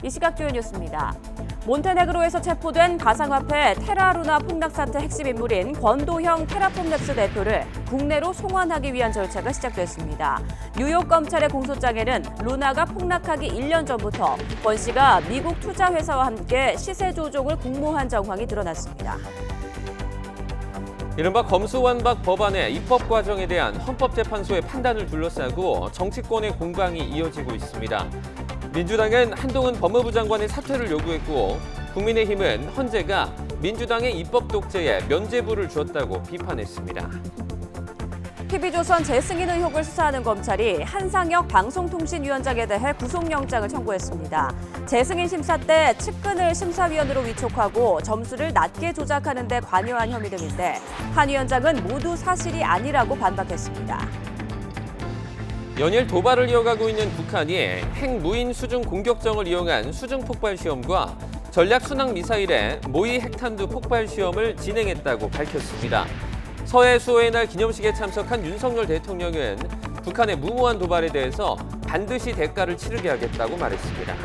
이 시각 주요 뉴스입니다. 몬테네그로에서 체포된 가상화폐 테라루나 폭락 사태 핵심 인물인 권도형 테라폼랩스 대표를 국내로 송환하기 위한 절차가 시작됐습니다. 뉴욕 검찰의 공소장에는 루나가 폭락하기 1년 전부터 권 씨가 미국 투자회사와 함께 시세 조종을 공모한 정황이 드러났습니다. 이른바 검수완박 법안의 입법 과정에 대한 헌법재판소의 판단을 둘러싸고 정치권의 공방이 이어지고 있습니다. 민주당은 한동훈 법무부 장관의 사퇴를 요구했고 국민의힘은 헌재가 민주당의 입법 독재에 면죄부를 주었다고 비판했습니다. TV조선 재승인 의혹을 수사하는 검찰이 한상혁 방송통신위원장에 대해 구속영장을 청구했습니다. 재승인 심사 때 측근을 심사위원으로 위촉하고 점수를 낮게 조작하는 데 관여한 혐의 등인데 한 위원장은 모두 사실이 아니라고 반박했습니다. 연일 도발을 이어가고 있는 북한이 핵무인 수중 공격정을 이용한 수중 폭발 시험과 전략 순항 미사일의 모의 핵탄두 폭발 시험을 진행했다고 밝혔습니다. 서해 수호의 날 기념식에 참석한 윤석열 대통령은 북한의 무모한 도발에 대해서 반드시 대가를 치르게 하겠다고 말했습니다.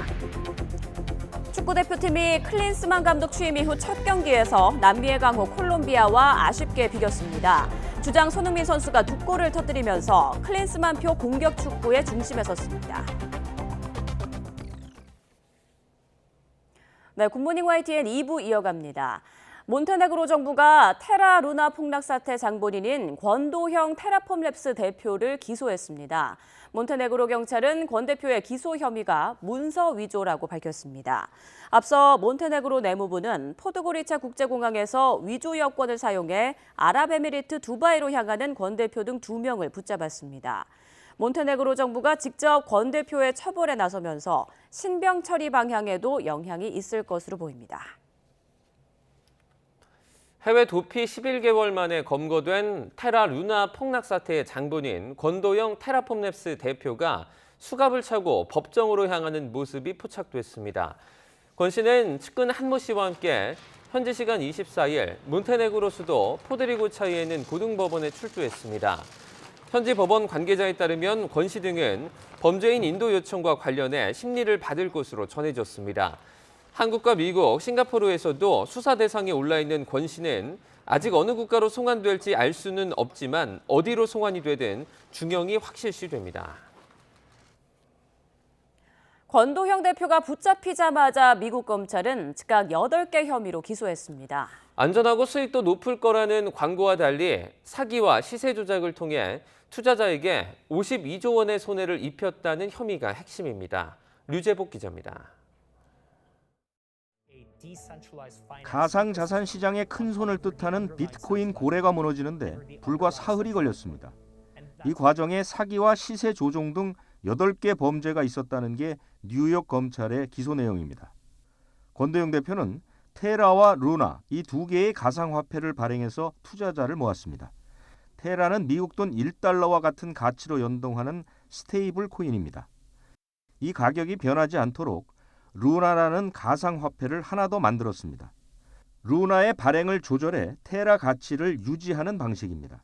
축구대표팀이 클린스만 감독 취임 이후 첫 경기에서 남미의 강호 콜롬비아와 아쉽게 비겼습니다. 주장 손흥민 선수가 2골을 터뜨리면서 클린스만표 공격 축구의 중심에 섰습니다. 네, 굿모닝 YTN 2부 이어갑니다. 몬테네그로 정부가 테라 루나 폭락 사태 장본인인 권도형 테라폼랩스 대표를 기소했습니다. 몬테네그로 경찰은 권 대표의 기소 혐의가 문서 위조라고 밝혔습니다. 앞서 몬테네그로 내무부는 포드고리차 국제공항에서 위조 여권을 사용해 아랍에미리트 두바이로 향하는 권 대표 등 2명을 붙잡았습니다. 몬테네그로 정부가 직접 권 대표의 처벌에 나서면서 신병 처리 방향에도 영향이 있을 것으로 보입니다. 해외 도피 11개월 만에 검거된 테라 루나 폭락 사태의 장본인 권도영 테라폼랩스 대표가 수갑을 차고 법정으로 향하는 모습이 포착됐습니다. 권 씨는 측근 한모 씨와 함께 현지 시간 24일 몬테네그로 수도 포드리고차에 있는 고등법원에 출두했습니다. 현지 법원 관계자에 따르면 권 씨 등은 범죄인 인도 요청과 관련해 심리를 받을 것으로 전해졌습니다. 한국과 미국, 싱가포르에서도 수사 대상에 올라있는 권 씨는 아직 어느 국가로 송환될지 알 수는 없지만 어디로 송환이 되든 중형이 확실시됩니다. 권도형 대표가 붙잡히자마자 미국 검찰은 즉각 8개 혐의로 기소했습니다. 안전하고 수익도 높을 거라는 광고와 달리 사기와 시세 조작을 통해 투자자에게 52조 원의 손해를 입혔다는 혐의가 핵심입니다. 류재복 기자입니다. 가상자산 시장의 큰 손을 뜻하는 비트코인 고래가 무너지는데 불과 사흘이 걸렸습니다. 이 과정에 사기와 시세 조종 등 8개 범죄가 있었다는 게 뉴욕 검찰의 기소 내용입니다. 권도영 대표는 테라와 루나 이 2개의 가상화폐를 발행해서 투자자를 모았습니다. 테라는 미국 돈 1달러와 같은 가치로 연동하는 스테이블 코인입니다. 이 가격이 변하지 않도록 루나라는 가상화폐를 하나 더 만들었습니다. 루나의 발행을 조절해 테라 가치를 유지하는 방식입니다.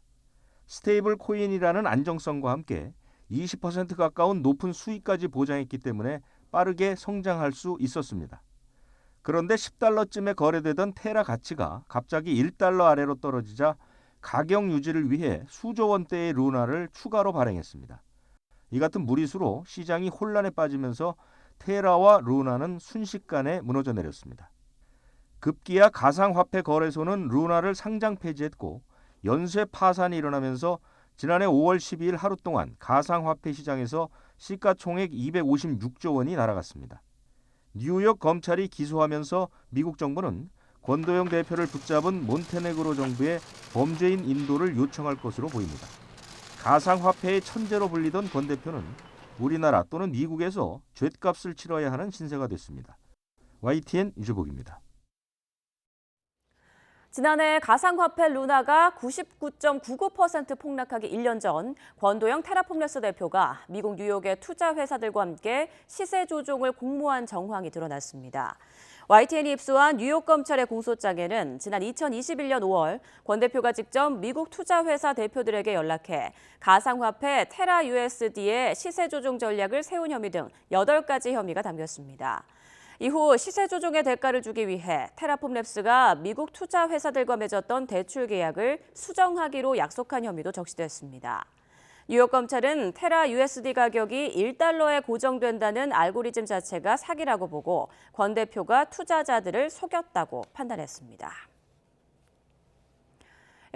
스테이블 코인이라는 안정성과 함께 20% 가까운 높은 수익까지 보장했기 때문에 빠르게 성장할 수 있었습니다. 그런데 10달러쯤에 거래되던 테라 가치가 갑자기 1달러 아래로 떨어지자 가격 유지를 위해 수조 원대의 루나를 추가로 발행했습니다. 이 같은 무리수로 시장이 혼란에 빠지면서 테라와 루나는 순식간에 무너져 내렸습니다. 급기야 가상화폐 거래소는 루나를 상장 폐지했고 연쇄 파산이 일어나면서 지난해 5월 12일 하루 동안 가상화폐 시장에서 시가총액 256조 원이 날아갔습니다. 뉴욕 검찰이 기소하면서 미국 정부는 권도영 대표를 붙잡은 몬테네그로 정부에 범죄인 인도를 요청할 것으로 보입니다. 가상화폐의 천재로 불리던 권 대표는 우리나라 또는 미국에서 죗값을 치러야 하는 신세가 됐습니다. YTN 유재복입니다. 지난해 가상화폐 루나가 99.99% 폭락하기 1년 전 권도영 테라폼랩스 대표가 미국 뉴욕의 투자 회사들과 함께 시세 조종을 공모한 정황이 드러났습니다. YTN이 입수한 뉴욕 검찰의 공소장에는 지난 2021년 5월 권 대표가 직접 미국 투자회사 대표들에게 연락해 가상화폐 테라 USD의 시세 조종 전략을 세운 혐의 등 8가지 혐의가 담겼습니다. 이후 시세 조종의 대가를 주기 위해 테라폼랩스가 미국 투자 회사들과 맺었던 대출 계약을 수정하기로 약속한 혐의도 적시됐습니다. 뉴욕 검찰은 테라 USD 가격이 1달러에 고정된다는 알고리즘 자체가 사기라고 보고 권 대표가 투자자들을 속였다고 판단했습니다.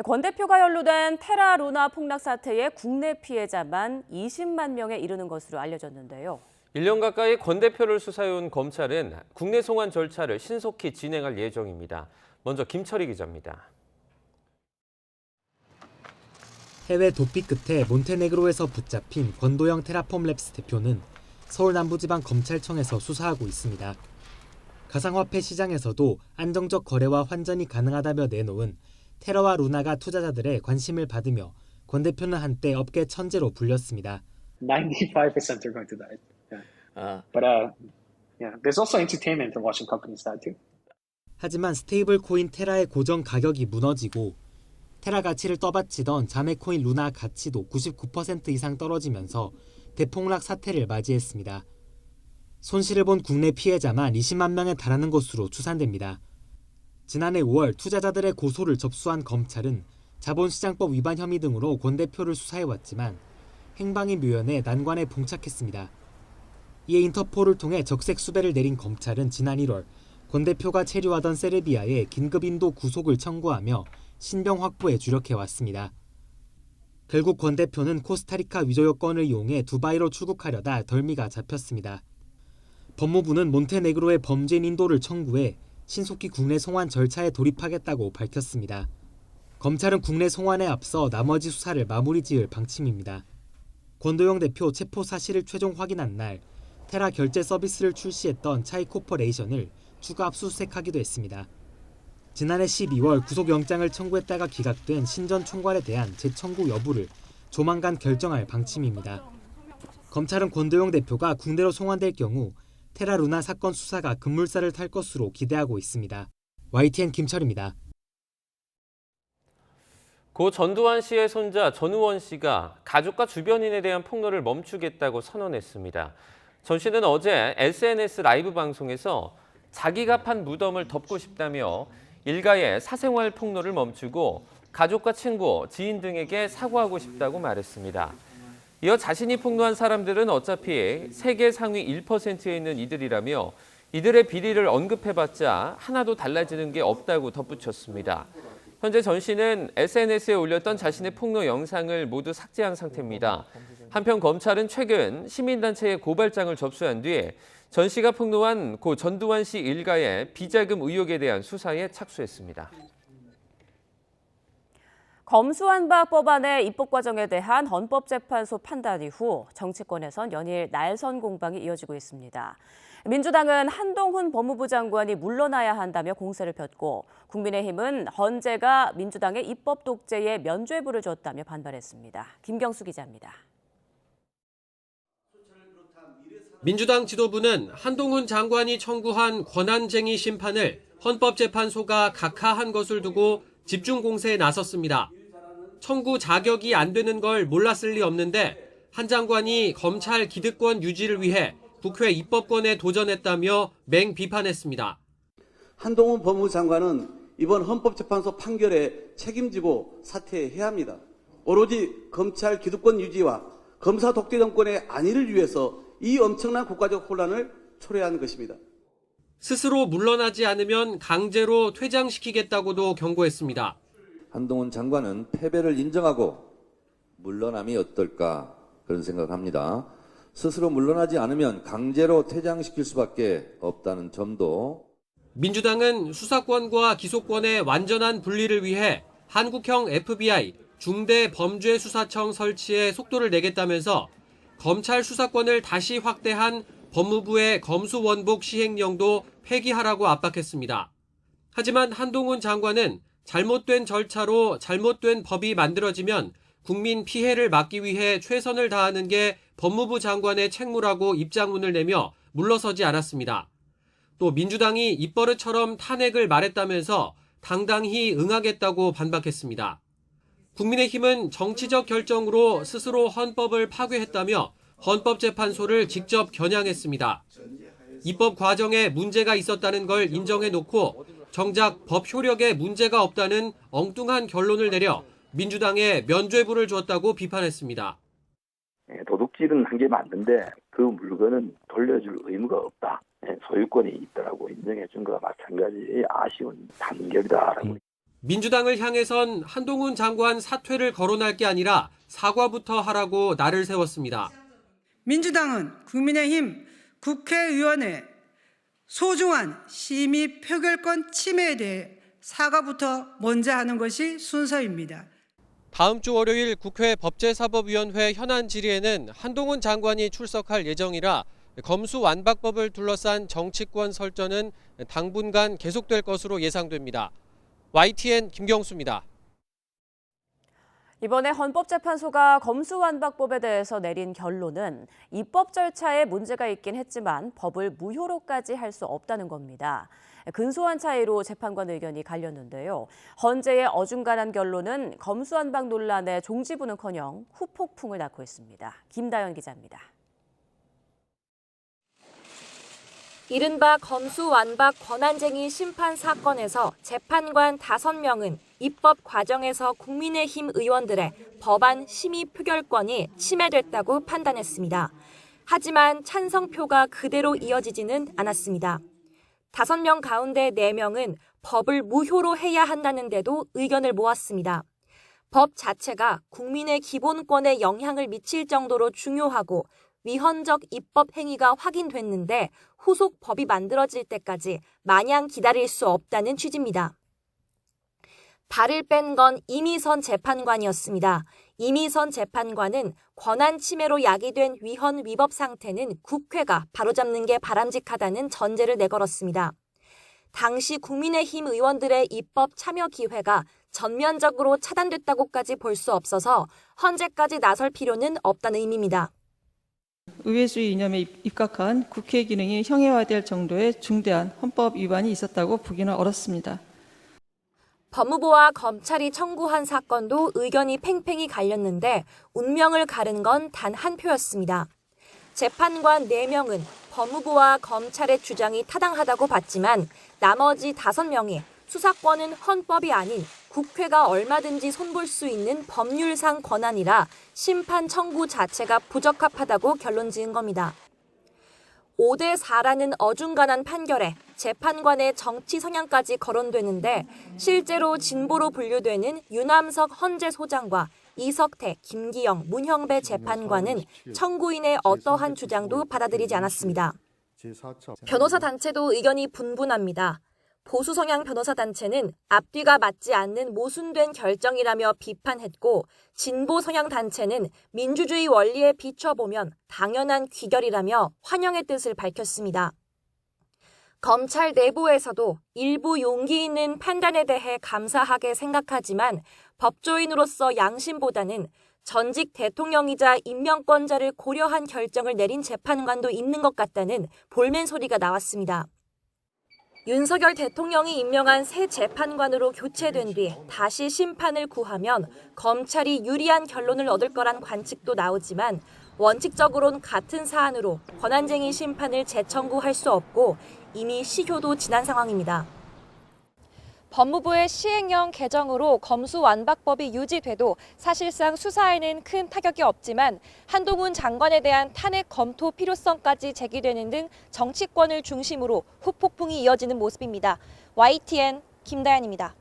권 대표가 연루된 테라 루나 폭락 사태의 국내 피해자만 20만 명에 이르는 것으로 알려졌는데요. 1년 가까이 권 대표를 수사해온 검찰은 국내 송환 절차를 신속히 진행할 예정입니다. 먼저 김철희 기자입니다. 해외 도피 끝에 몬테네그로에서 붙잡힌 권도영 테라폼랩스 대표는 서울 남부지방검찰청에서 수사하고 있습니다. 가상화폐 시장에서도 안정적 거래와 환전이 가능하다며 내놓은 테라와 루나가 투자자들의 관심을 받으며 권 대표는 한때 업계 천재로 불렸습니다. 95% are going to die. Yeah. But there's also entertainment in watching companies die too. 하지만 스테이블 코인 테라의 고정 가격이 무너지고 테라 가치를 떠받치던 자매 코인 루나 가치도 99% 이상 떨어지면서 대폭락 사태를 맞이했습니다. 손실을 본 국내 피해자만 20만 명에 달하는 것으로 추산됩니다. 지난해 5월 투자자들의 고소를 접수한 검찰은 자본시장법 위반 혐의 등으로 권 대표를 수사해왔지만 행방이 묘연해 난관에 봉착했습니다. 이에 인터폴을 통해 적색 수배를 내린 검찰은 지난 1월 권 대표가 체류하던 세르비아에 긴급 인도 구속을 청구하며 신병 확보에 주력해왔습니다. 결국 권 대표는 코스타리카 위조 여권을 이용해 두바이로 출국하려다 덜미가 잡혔습니다. 법무부는 몬테네그로의 범죄인 인도를 청구해 신속히 국내 송환 절차에 돌입하겠다고 밝혔습니다. 검찰은 국내 송환에 앞서 나머지 수사를 마무리 지을 방침입니다. 권도영 대표 체포 사실을 최종 확인한 날 테라 결제 서비스를 출시했던 차이코퍼레이션을 추가 압수수색하기도 했습니다. 지난해 12월 구속영장을 청구했다가 기각된 신 전 총괄에 대한 재청구 여부를 조만간 결정할 방침입니다. 검찰은 권도영 대표가 국내로 송환될 경우 테라 루나 사건 수사가 급물살을 탈 것으로 기대하고 있습니다. YTN 김철입니다. 고 전두환 씨의 손자 전우원 씨가 가족과 주변인에 대한 폭로를 멈추겠다고 선언했습니다. 전 씨는 어제 SNS 라이브 방송에서 자기가 판 무덤을 덮고 싶다며 일가의 사생활 폭로를 멈추고 가족과 친구, 지인 등에게 사과하고 싶다고 말했습니다. 이어 자신이 폭로한 사람들은 어차피 세계 상위 1%에 있는 이들이라며 이들의 비리를 언급해봤자 하나도 달라지는 게 없다고 덧붙였습니다. 현재 전 씨는 SNS에 올렸던 자신의 폭로 영상을 모두 삭제한 상태입니다. 한편 검찰은 최근 시민단체에 고발장을 접수한 뒤에 전 씨가 폭로한 고 전두환 씨 일가의 비자금 의혹에 대한 수사에 착수했습니다. 검수완박 법안의 입법 과정에 대한 헌법재판소 판단 이후 정치권에선 연일 날선 공방이 이어지고 있습니다. 민주당은 한동훈 법무부 장관이 물러나야 한다며 공세를 폈고 국민의힘은 헌재가 민주당의 입법 독재에 면죄부를 줬다며 반발했습니다. 김경수 기자입니다. 민주당 지도부는 한동훈 장관이 청구한 권한쟁의 심판을 헌법재판소가 각하한 것을 두고 집중 공세에 나섰습니다. 청구 자격이 안 되는 걸 몰랐을 리 없는데 한 장관이 검찰 기득권 유지를 위해 국회 입법권에 도전했다며 맹비판했습니다. 한동훈 법무부 장관은 이번 헌법재판소 판결에 책임지고 사퇴해야 합니다. 오로지 검찰 기득권 유지와 검사 독재 정권의 안위를 위해서 이 엄청난 국가적 혼란을 초래한 것입니다. 스스로 물러나지 않으면 강제로 퇴장시키겠다고도 경고했습니다. 한동훈 장관은 패배를 인정하고 물러남이 어떨까 그런 생각을 합니다. 스스로 물러나지 않으면 강제로 퇴장시킬 수밖에 없다는 점도. 민주당은 수사권과 기소권의 완전한 분리를 위해 한국형 FBI 중대범죄수사청 설치에 속도를 내겠다면서 검찰 수사권을 다시 확대한 법무부의 검수원복 시행령도 폐기하라고 압박했습니다. 하지만 한동훈 장관은 잘못된 절차로 잘못된 법이 만들어지면 국민 피해를 막기 위해 최선을 다하는 게 법무부 장관의 책무라고 입장문을 내며 물러서지 않았습니다. 또 민주당이 입버릇처럼 탄핵을 말했다면서 당당히 응하겠다고 반박했습니다. 국민의힘은 정치적 결정으로 스스로 헌법을 파괴했다며 헌법재판소를 직접 겨냥했습니다. 입법 과정에 문제가 있었다는 걸 인정해놓고 정작 법 효력에 문제가 없다는 엉뚱한 결론을 내려 민주당에 면죄부를 줬다고 비판했습니다. 도둑질은 한 게 맞는데 그 물건은 돌려줄 의무가 없다. 소유권이 있다라고 인정해 준 것과 마찬가지의 아쉬운 판결이다라고. 민주당을 향해선 한동훈 장관 사퇴를 거론할 게 아니라 사과부터 하라고 날을 세웠습니다. 민주당은 국민의힘 국회의원의 소중한 심의 표결권 침해에 대해 사과부터 먼저 하는 것이 순서입니다. 다음 주 월요일 국회 법제사법위원회 현안 질의에는 한동훈 장관이 출석할 예정이라 검수완박법을 둘러싼 정치권 설전은 당분간 계속될 것으로 예상됩니다. YTN 김경수입니다. 이번에 헌법재판소가 검수완박법에 대해서 내린 결론은 입법 절차에 문제가 있긴 했지만 법을 무효로까지 할 수 없다는 겁니다. 근소한 차이로 재판관 의견이 갈렸는데요. 헌재의 어중간한 결론은 검수완박 논란의 종지부는커녕 후폭풍을 낳고 있습니다. 김다연 기자입니다. 이른바 검수완박 권한쟁의 심판 사건에서 재판관 5명은 입법 과정에서 국민의힘 의원들의 법안 심의 표결권이 침해됐다고 판단했습니다. 하지만 찬성표가 그대로 이어지지는 않았습니다. 5명 가운데 4명은 법을 무효로 해야 한다는데도 의견을 모았습니다. 법 자체가 국민의 기본권에 영향을 미칠 정도로 중요하고 위헌적 입법 행위가 확인됐는데 후속 법이 만들어질 때까지 마냥 기다릴 수 없다는 취지입니다. 발을 뺀 건 이미선 재판관이었습니다. 이미선 재판관은 권한 침해로 야기된 위헌 위법 상태는 국회가 바로잡는 게 바람직하다는 전제를 내걸었습니다. 당시 국민의힘 의원들의 입법 참여 기회가 전면적으로 차단됐다고까지 볼 수 없어서 헌재까지 나설 필요는 없다는 의미입니다. 의회주의 이념에 입각한 국회 기능이 형해화될 정도의 중대한 헌법 위반이 있었다고 보기는 어렵습니다. 법무부와 검찰이 청구한 사건도 의견이 팽팽히 갈렸는데 운명을 가른 건 단 한 표였습니다. 재판관 4명은 법무부와 검찰의 주장이 타당하다고 봤지만 나머지 5명이 수사권은 헌법이 아닌 국회가 얼마든지 손볼 수 있는 법률상 권한이라 심판 청구 자체가 부적합하다고 결론 지은 겁니다. 5대4라는 어중간한 판결에 재판관의 정치 성향까지 거론되는데 실제로 진보로 분류되는 유남석 헌재소장과 이석태, 김기영, 문형배 재판관은 청구인의 어떠한 주장도 받아들이지 않았습니다. 변호사 단체도 의견이 분분합니다. 보수 성향 변호사 단체는 앞뒤가 맞지 않는 모순된 결정이라며 비판했고 진보 성향 단체는 민주주의 원리에 비춰보면 당연한 귀결이라며 환영의 뜻을 밝혔습니다. 검찰 내부에서도 일부 용기 있는 판단에 대해 감사하게 생각하지만 법조인으로서 양심보다는 전직 대통령이자 임명권자를 고려한 결정을 내린 재판관도 있는 것 같다는 볼멘 소리가 나왔습니다. 윤석열 대통령이 임명한 새 재판관으로 교체된 뒤 다시 심판을 구하면 검찰이 유리한 결론을 얻을 거란 관측도 나오지만 원칙적으로는 같은 사안으로 권한쟁의 심판을 재청구할 수 없고 이미 시효도 지난 상황입니다. 법무부의 시행령 개정으로 검수완박법이 유지돼도 사실상 수사에는 큰 타격이 없지만 한동훈 장관에 대한 탄핵 검토 필요성까지 제기되는 등 정치권을 중심으로 후폭풍이 이어지는 모습입니다. YTN 김다연입니다.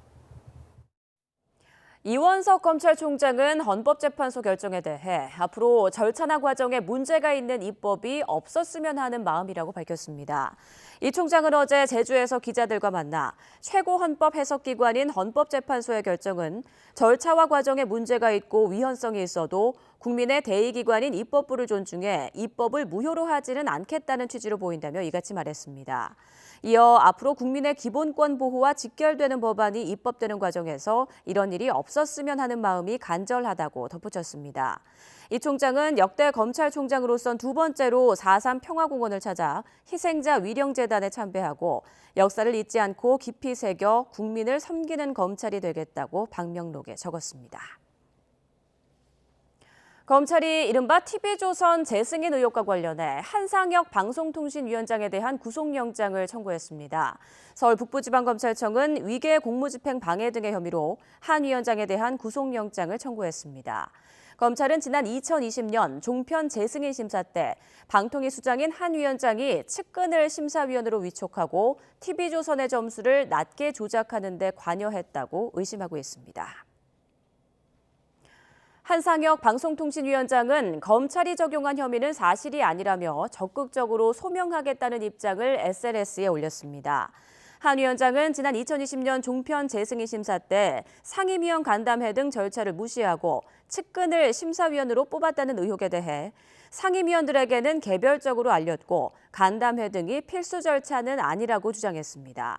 이원석 검찰총장은 헌법재판소 결정에 대해 앞으로 절차나 과정에 문제가 있는 입법이 없었으면 하는 마음이라고 밝혔습니다. 이 총장은 어제 제주에서 기자들과 만나 최고헌법해석기관인 헌법재판소의 결정은 절차와 과정에 문제가 있고 위헌성이 있어도 국민의 대의기관인 입법부를 존중해 입법을 무효로 하지는 않겠다는 취지로 보인다며 이같이 말했습니다. 이어 앞으로 국민의 기본권 보호와 직결되는 법안이 입법되는 과정에서 이런 일이 없었으면 하는 마음이 간절하다고 덧붙였습니다. 이 총장은 역대 검찰총장으로선 2번째로 4.3 평화공원을 찾아 희생자 위령재단에 참배하고 역사를 잊지 않고 깊이 새겨 국민을 섬기는 검찰이 되겠다고 방명록에 적었습니다. 검찰이 이른바 TV조선 재승인 의혹과 관련해 한상혁 방송통신위원장에 대한 구속영장을 청구했습니다. 서울 북부지방검찰청은 위계 공무집행 방해 등의 혐의로 한 위원장에 대한 구속영장을 청구했습니다. 검찰은 지난 2020년 종편 재승인 심사 때 방통위 수장인 한 위원장이 측근을 심사위원으로 위촉하고 TV조선의 점수를 낮게 조작하는 데 관여했다고 의심하고 있습니다. 한상혁 방송통신위원장은 검찰이 적용한 혐의는 사실이 아니라며 적극적으로 소명하겠다는 입장을 SNS에 올렸습니다. 한 위원장은 지난 2020년 종편 재승인 심사 때 상임위원 간담회 등 절차를 무시하고 측근을 심사위원으로 뽑았다는 의혹에 대해 상임위원들에게는 개별적으로 알렸고 간담회 등이 필수 절차는 아니라고 주장했습니다.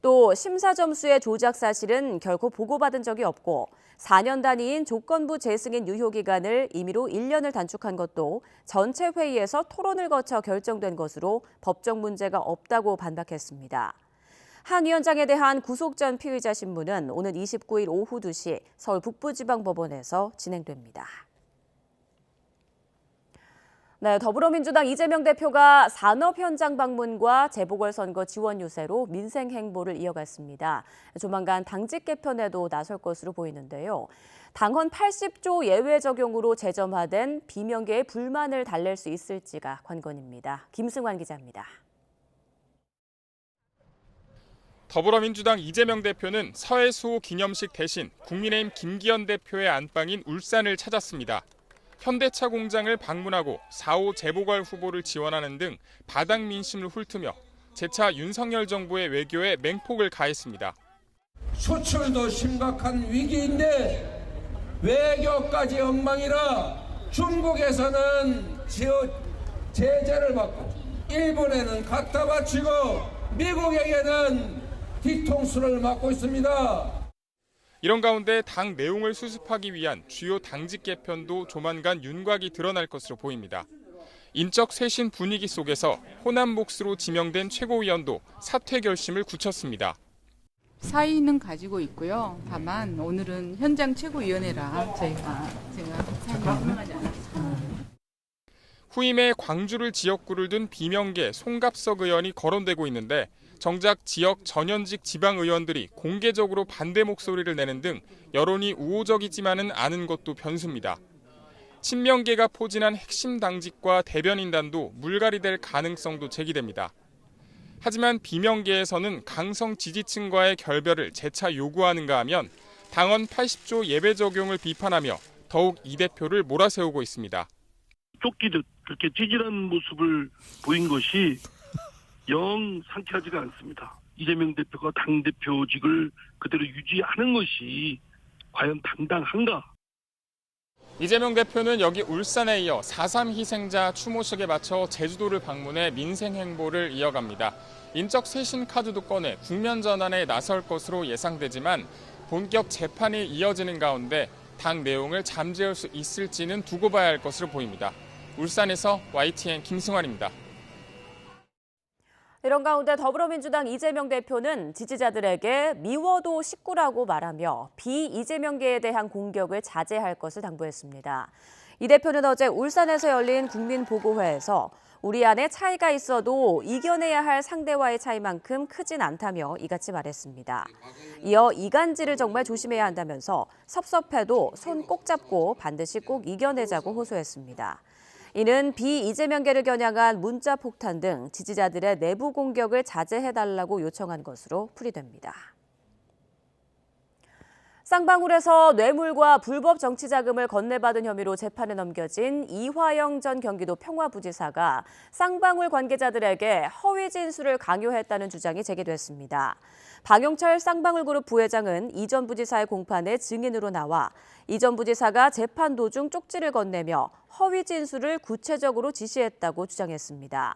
또 심사 점수의 조작 사실은 결코 보고받은 적이 없고 4년 단위인 조건부 재승인 유효 기간을 임의로 1년을 단축한 것도 전체 회의에서 토론을 거쳐 결정된 것으로 법적 문제가 없다고 반박했습니다. 한 위원장에 대한 구속 전 피의자 신문은 오는 29일 오후 2시 서울 북부지방법원에서 진행됩니다. 네, 더불어민주당 이재명 대표가 산업 현장 방문과 재보궐선거 지원 유세로 민생 행보를 이어갔습니다. 조만간 당직 개편에도 나설 것으로 보이는데요. 당헌 80조 예외 적용으로 재점화된 비명계의 불만을 달랠 수 있을지가 관건입니다. 김승환 기자입니다. 더불어민주당 이재명 대표는 서해수호 기념식 대신 국민의힘 김기현 대표의 안방인 울산을 찾았습니다. 현대차 공장을 방문하고 4.5 재보궐 후보를 지원하는 등 바닥 민심을 훑으며 재차 윤석열 정부의 외교에 맹폭을 가했습니다. 수출도 심각한 위기인데 외교까지 엉망이라 중국에서는 제재를 받고 일본에는 갖다 바치고 미국에게는 뒤통수를 맞고 있습니다. 이런 가운데 당 내용을 수습하기 위한 주요 당직 개편도 조만간 윤곽이 드러날 것으로 보입니다. 인적 쇄신 분위기 속에서 호남 몫으로 지명된 최고위원도 사퇴 결심을 굳혔습니다. 사의는 가지고 있고요. 다만 오늘은 현장 최고위원회라 제가 사의는 설명하지 않았습니다. 후임에 광주를 지역구를 둔 비명계 송갑석 의원이 거론되고 있는데 정작 지역 전현직 지방의원들이 공개적으로 반대 목소리를 내는 등 여론이 우호적이지만은 않은 것도 변수입니다. 친명계가 포진한 핵심 당직과 대변인단도 물갈이 될 가능성도 제기됩니다. 하지만 비명계에서는 강성 지지층과의 결별을 재차 요구하는가 하면 당헌 80조 예외 적용을 비판하며 더욱 이 대표를 몰아세우고 있습니다. 쫓기듯 그렇게 찌질한 모습을 보인 것이 영 상쾌하지가 않습니다. 이재명 대표가 당대표직을 그대로 유지하는 것이 과연 당당한가? 이재명 대표는 여기 울산에 이어 4.3 희생자 추모식에 맞춰 제주도를 방문해 민생 행보를 이어갑니다. 인적 쇄신 카드도 꺼내 국면 전환에 나설 것으로 예상되지만 본격 재판이 이어지는 가운데 당 내용을 잠재울 수 있을지는 두고 봐야 할 것으로 보입니다. 울산에서 YTN 김승환입니다. 이런 가운데 더불어민주당 이재명 대표는 지지자들에게 미워도 식구라고 말하며 비이재명계에 대한 공격을 자제할 것을 당부했습니다. 이 대표는 어제 울산에서 열린 국민보고회에서 우리 안에 차이가 있어도 이겨내야 할 상대와의 차이만큼 크진 않다며 이같이 말했습니다. 이어 이간질을 정말 조심해야 한다면서 섭섭해도 손 꼭 잡고 반드시 꼭 이겨내자고 호소했습니다. 이는 비이재명계를 겨냥한 문자 폭탄 등 지지자들의 내부 공격을 자제해달라고 요청한 것으로 풀이됩니다. 쌍방울에서 뇌물과 불법 정치자금을 건네받은 혐의로 재판에 넘겨진 이화영 전 경기도 평화부지사가 쌍방울 관계자들에게 허위 진술을 강요했다는 주장이 제기됐습니다. 박용철 쌍방울그룹 부회장은 이 전 부지사의 공판에 증인으로 나와 이 전 부지사가 재판 도중 쪽지를 건네며 허위 진술을 구체적으로 지시했다고 주장했습니다.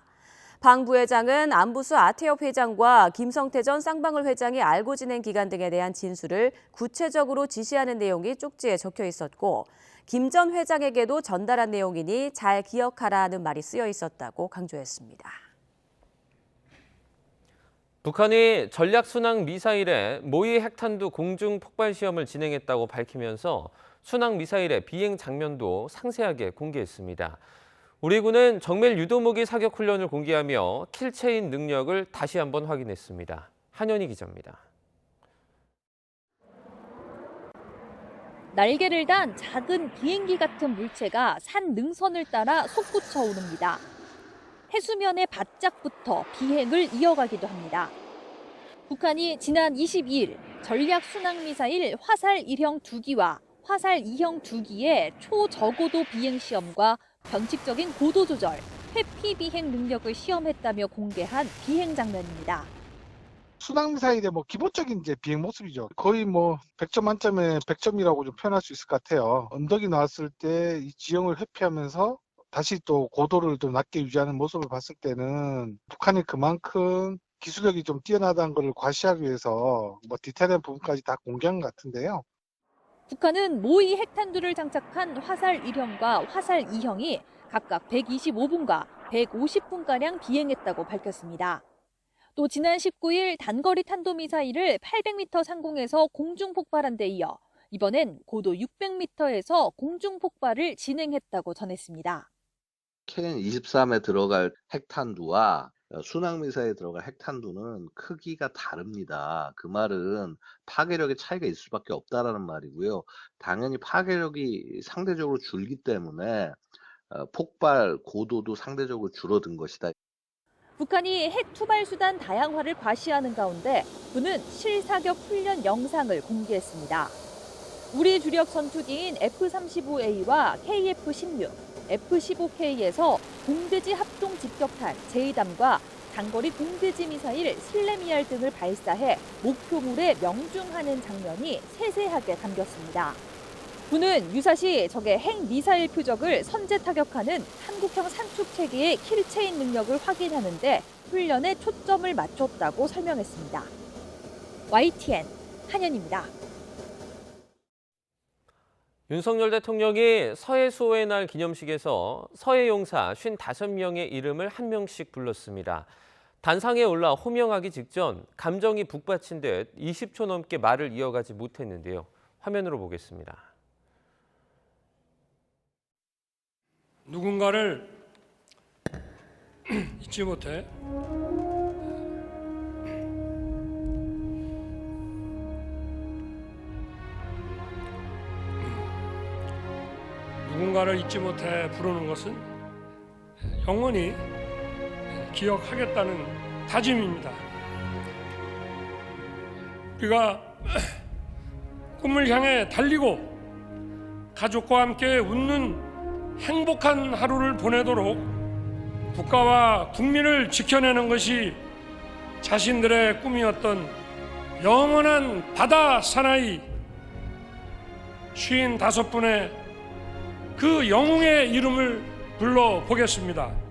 방 부회장은 안부수 아태엽 회장과 김성태 전 쌍방울 회장이 알고 지낸 기간 등에 대한 진술을 구체적으로 지시하는 내용이 쪽지에 적혀 있었고 김 전 회장에게도 전달한 내용이니 잘 기억하라는 말이 쓰여 있었다고 강조했습니다. 북한이 전략순항 미사일의 모의 핵탄두 공중 폭발 시험을 진행했다고 밝히면서 순항 미사일의 비행 장면도 상세하게 공개했습니다. 우리 군은 정밀 유도무기 사격 훈련을 공개하며 킬체인 능력을 다시 한번 확인했습니다. 한현희 기자입니다. 날개를 단 작은 비행기 같은 물체가 산 능선을 따라 솟구쳐 오릅니다. 해수면에 바짝 붙어 비행을 이어가기도 합니다. 북한이 지난 22일 전략 순항미사일 화살 1형 2기와 화살 2형 2기의 초저고도 비행 시험과 변칙적인 고도 조절, 회피 비행 능력을 시험했다며 공개한 비행 장면입니다. 순항미사일의 기본적인 이제 비행 모습이죠. 거의 100점 만점에 100점이라고 좀 표현할 수 있을 것 같아요. 언덕이 나왔을 때 이 지형을 회피하면서 다시 또 고도를 좀 낮게 유지하는 모습을 봤을 때는 북한이 그만큼 기술력이 좀 뛰어나다는 것을 과시하기 위해서 디테일한 부분까지 다 공개한 것 같은데요. 북한은 모의 핵탄두를 장착한 화살 1형과 화살 2형이 각각 125분과 150분가량 비행했다고 밝혔습니다. 또 지난 19일 단거리 탄도미사일을 800m 상공에서 공중 폭발한 데 이어 이번엔 고도 600m에서 공중 폭발을 진행했다고 전했습니다. KN-23에 들어갈 핵탄두와 순항미사일에 들어갈 핵탄두는 크기가 다릅니다. 그 말은 파괴력의 차이가 있을 수밖에 없다라는 말이고요. 당연히 파괴력이 상대적으로 줄기 때문에 폭발 고도도 상대적으로 줄어든 것이다. 북한이 핵 투발 수단 다양화를 과시하는 가운데 군은 실사격 훈련 영상을 공개했습니다. 우리 주력 전투기인 F-35A와 KF-16, F-15K에서 공대지 합동 직격탄 제이담과 단거리 공대지 미사일 슬래미알 등을 발사해 목표물에 명중하는 장면이 세세하게 담겼습니다. 군은 유사시 적의 핵 미사일 표적을 선제 타격하는 한국형 산축 체계의 킬체인 능력을 확인하는 데 훈련에 초점을 맞췄다고 설명했습니다. YTN 한현입니다. 윤석열 대통령이 서해 수호의 날 기념식에서 서해 용사 55명의 이름을 한 명씩 불렀습니다. 단상에 올라 호명하기 직전 감정이 북받친 듯 20초 넘게 말을 이어가지 못했는데요. 화면으로 보겠습니다. 누군가를 잊지 못해 부르는 것은 영원히 기억하겠다는 다짐입니다. 우리가 꿈을 향해 달리고 가족과 함께 웃는 행복한 하루를 보내도록 국가와 국민을 지켜내는 것이 자신들의 꿈이었던 영원한 바다 사나이 55분의 그 영웅의 이름을 불러보겠습니다.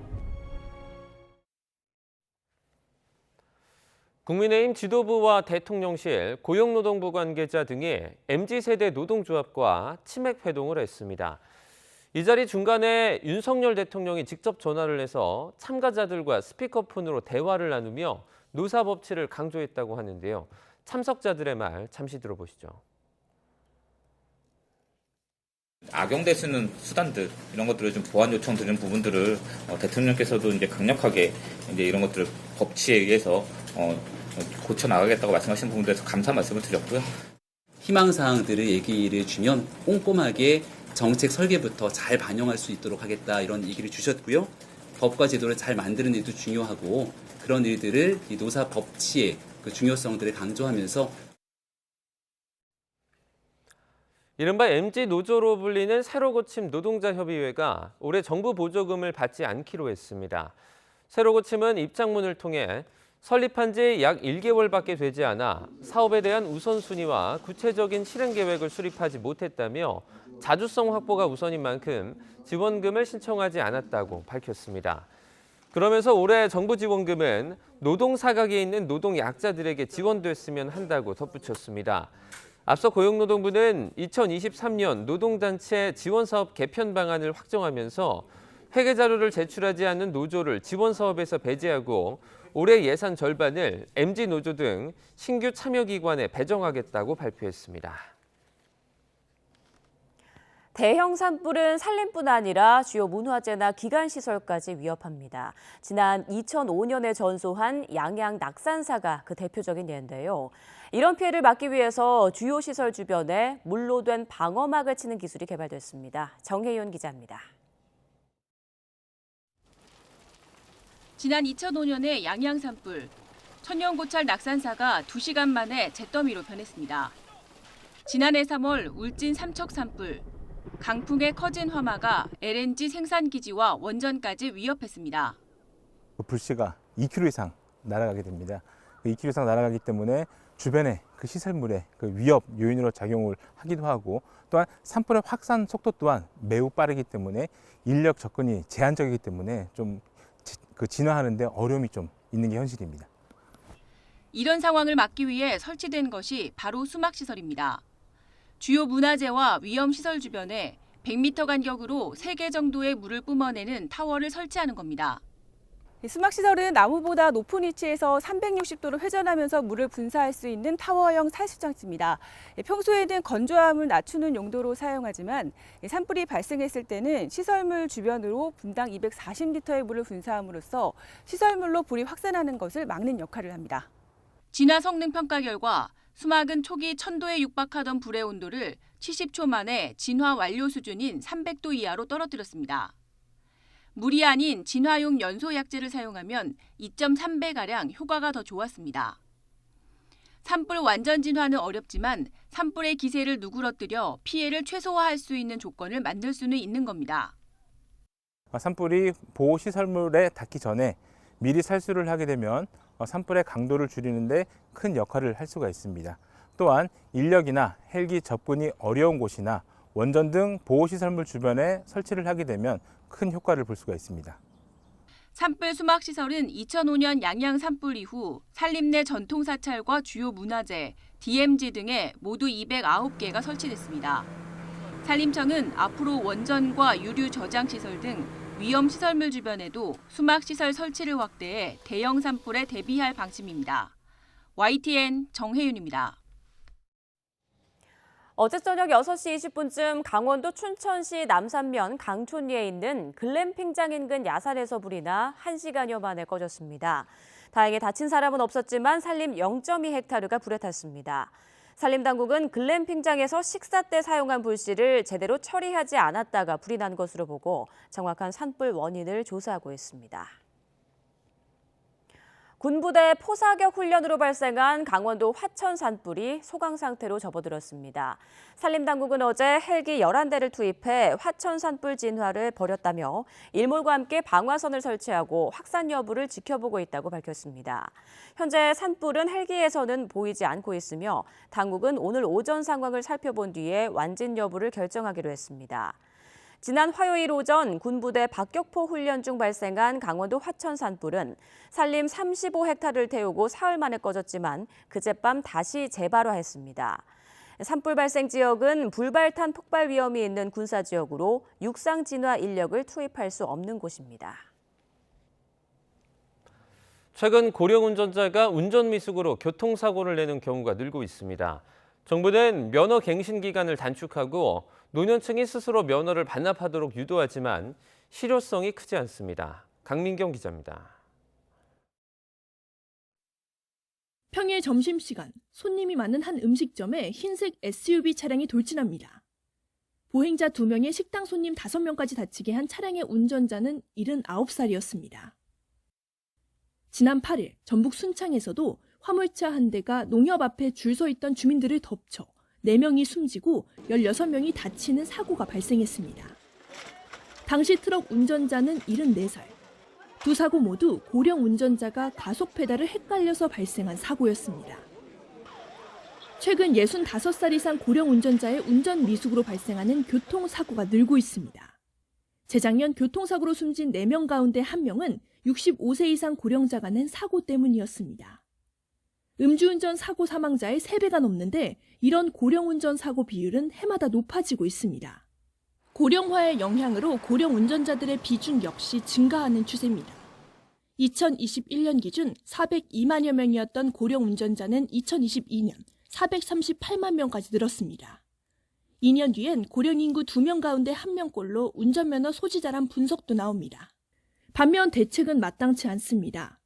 국민의힘 지도부와 대통령실, 고용노동부 관계자 등이 MZ세대 노동조합과 치맥회동을 했습니다. 이 자리 중간에 윤석열 대통령이 직접 전화를 해서 참가자들과 스피커폰으로 대화를 나누며 노사법치를 강조했다고 하는데요. 참석자들의 말 잠시 들어보시죠. 악용될 수 있는 수단들 이런 것들을 좀 보완 요청드리는 부분들을 대통령께서도 이제 강력하게 이제 이런 것들을 법치에 의해서 고쳐 나가겠다고 말씀하신 부분들에서 감사 말씀을 드렸고요. 희망 사항들을 얘기를 주면 꼼꼼하게 정책 설계부터 잘 반영할 수 있도록 하겠다 이런 얘기를 주셨고요. 법과 제도를 잘 만드는 일도 중요하고 그런 일들을 이 노사 법치의 그 중요성들을 강조하면서 이른바 MZ 노조로 불리는 새로 고침 노동자협의회가 올해 정부 보조금을 받지 않기로 했습니다. 새로 고침은 입장문을 통해 설립한 지 약 1개월밖에 되지 않아 사업에 대한 우선순위와 구체적인 실행 계획을 수립하지 못했다며 자주성 확보가 우선인 만큼 지원금을 신청하지 않았다고 밝혔습니다. 그러면서 올해 정부 지원금은 노동사각에 있는 노동약자들에게 지원됐으면 한다고 덧붙였습니다. 앞서 고용노동부는 2023년 노동단체 지원사업 개편 방안을 확정하면서 회계 자료를 제출하지 않는 노조를 지원사업에서 배제하고 올해 예산 절반을 MZ 노조 등 신규 참여기관에 배정하겠다고 발표했습니다. 대형 산불은 산림뿐 아니라 주요 문화재나 기관시설까지 위협합니다. 지난 2005년에 전소한 양양 낙산사가 그 대표적인 예인데요. 이런 피해를 막기 위해서 주요 시설 주변에 물로 된 방어막을 치는 기술이 개발됐습니다. 정혜윤 기자입니다. 지난 2005년에 양양 산불, 천연고찰 낙산사가 2시간 만에 잿더미로 변했습니다. 지난해 3월 울진 삼척 산불, 강풍에 커진 화마가 LNG 생산기지와 원전까지 위협했습니다. 불씨가 2km 이상 날아가게 됩니다. 2km 이상 날아가기 때문에 주변의 그 시설물에 그 위협 요인으로 작용을 하기도 하고, 또한 산불의 확산 속도 또한 매우 빠르기 때문에 인력 접근이 제한적이기 때문에 좀 진화하는 데 어려움이 좀 있는 게 현실입니다. 이런 상황을 막기 위해 설치된 것이 바로 수막시설입니다. 주요 문화재와 위험시설 주변에 100m 간격으로 3개 정도의 물을 뿜어내는 타워를 설치하는 겁니다. 수막시설은 나무보다 높은 위치에서 360도로 회전하면서 물을 분사할 수 있는 타워형 살수장치입니다. 평소에는 건조함을 낮추는 용도로 사용하지만 산불이 발생했을 때는 시설물 주변으로 분당 240리터의 물을 분사함으로써 시설물로 불이 확산하는 것을 막는 역할을 합니다. 진화 성능 평가 결과 수막은 초기 1000도에 육박하던 불의 온도를 70초 만에 진화 완료 수준인 300도 이하로 떨어뜨렸습니다. 물이 아닌 진화용 연소 약재를 사용하면 2.3배가량 효과가 더 좋았습니다. 산불 완전 진화는 어렵지만 산불의 기세를 누그러뜨려 피해를 최소화할 수 있는 조건을 만들 수는 있는 겁니다. 산불이 보호시설물에 닿기 전에 미리 살수를 하게 되면 산불의 강도를 줄이는 데 큰 역할을 할 수가 있습니다. 또한 인력이나 헬기 접근이 어려운 곳이나 원전 등 보호시설물 주변에 설치를 하게 되면 큰 효과를 볼 수가 있습니다. 산불 수막시설은 2005년 양양 산불 이후 산림 내 전통사찰과 주요 문화재, DMZ 등에 모두 209개가 설치됐습니다. 산림청은 앞으로 원전과 유류 저장시설 등 위험시설물 주변에도 수막시설 설치를 확대해 대형 산불에 대비할 방침입니다. YTN 정혜윤입니다. 어제 저녁 6시 20분쯤 강원도 춘천시 남산면 강촌리에 있는 글램핑장 인근 야산에서 불이 나 1시간여 만에 꺼졌습니다. 다행히 다친 사람은 없었지만 산림 0.2헥타르가 불에 탔습니다. 산림당국은 글램핑장에서 식사 때 사용한 불씨를 제대로 처리하지 않았다가 불이 난 것으로 보고 정확한 산불 원인을 조사하고 있습니다. 군부대 포사격 훈련으로 발생한 강원도 화천 산불이 소강 상태로 접어들었습니다. 산림당국은 어제 헬기 11대를 투입해 화천 산불 진화를 벌였다며 일몰과 함께 방화선을 설치하고 확산 여부를 지켜보고 있다고 밝혔습니다. 현재 산불은 헬기에서는 보이지 않고 있으며 당국은 오늘 오전 상황을 살펴본 뒤에 완진 여부를 결정하기로 했습니다. 지난 화요일 오전 군부대 박격포 훈련 중 발생한 강원도 화천 산불은 산림 35헥타르를 태우고 사흘 만에 꺼졌지만 그젯밤 다시 재발화했습니다. 산불 발생 지역은 불발탄 폭발 위험이 있는 군사 지역으로 육상 진화 인력을 투입할 수 없는 곳입니다. 최근 고령 운전자가 운전 미숙으로 교통사고를 내는 경우가 늘고 있습니다. 정부는 면허 갱신 기간을 단축하고 노년층이 스스로 면허를 반납하도록 유도하지만 실효성이 크지 않습니다. 강민경 기자입니다. 평일 점심시간 손님이 많은 한 음식점에 흰색 SUV 차량이 돌진합니다. 보행자 2명에 식당 손님 5명까지 다치게 한 차량의 운전자는 79살이었습니다. 지난 8일 전북 순창에서도 화물차 한 대가 농협 앞에 줄 서 있던 주민들을 덮쳐 4명이 숨지고 16명이 다치는 사고가 발생했습니다. 당시 트럭 운전자는 74살. 두 사고 모두 고령 운전자가 가속 페달을 헷갈려서 발생한 사고였습니다. 최근 65살 이상 고령 운전자의 운전 미숙으로 발생하는 교통사고가 늘고 있습니다. 재작년 교통사고로 숨진 4명 가운데 1명은 65세 이상 고령자가 낸 사고 때문이었습니다. 음주운전 사고 사망자의 3배가 넘는데 이런 고령운전 사고 비율은 해마다 높아지고 있습니다. 고령화의 영향으로 고령 운전자들의 비중 역시 증가하는 추세입니다. 2021년 기준 402만여 명이었던 고령 운전자는 2022년 438만 명까지 늘었습니다. 2년 뒤엔 고령 인구 2명 가운데 1명꼴로 운전면허 소지자란 분석도 나옵니다. 반면 대책은 마땅치 않습니다.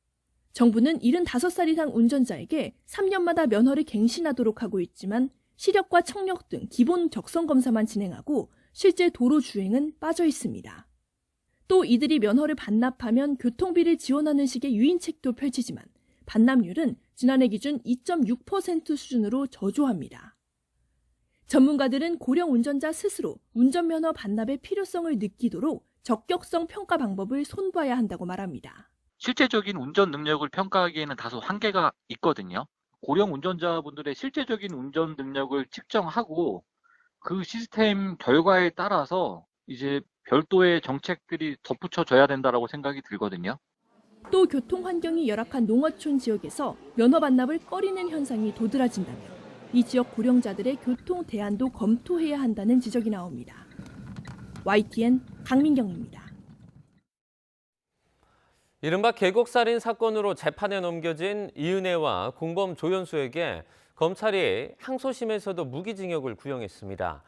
정부는 75살 이상 운전자에게 3년마다 면허를 갱신하도록 하고 있지만 시력과 청력 등 기본 적성 검사만 진행하고 실제 도로 주행은 빠져 있습니다. 또 이들이 면허를 반납하면 교통비를 지원하는 식의 유인책도 펼치지만 반납률은 지난해 기준 2.6% 수준으로 저조합니다. 전문가들은 고령 운전자 스스로 운전면허 반납의 필요성을 느끼도록 적격성 평가 방법을 손봐야 한다고 말합니다. 실제적인 운전 능력을 평가하기에는 다소 한계가 있거든요. 고령 운전자분들의 실제적인 운전 능력을 측정하고 그 시스템 결과에 따라서 이제 별도의 정책들이 덧붙여져야 된다고 생각이 들거든요. 또 교통 환경이 열악한 농어촌 지역에서 면허 반납을 꺼리는 현상이 도드라진다면 이 지역 고령자들의 교통 대안도 검토해야 한다는 지적이 나옵니다. YTN 강민경입니다. 이른바 계곡살인 사건으로 재판에 넘겨진 이은혜와 공범 조연수에게 검찰이 항소심에서도 무기징역을 구형했습니다.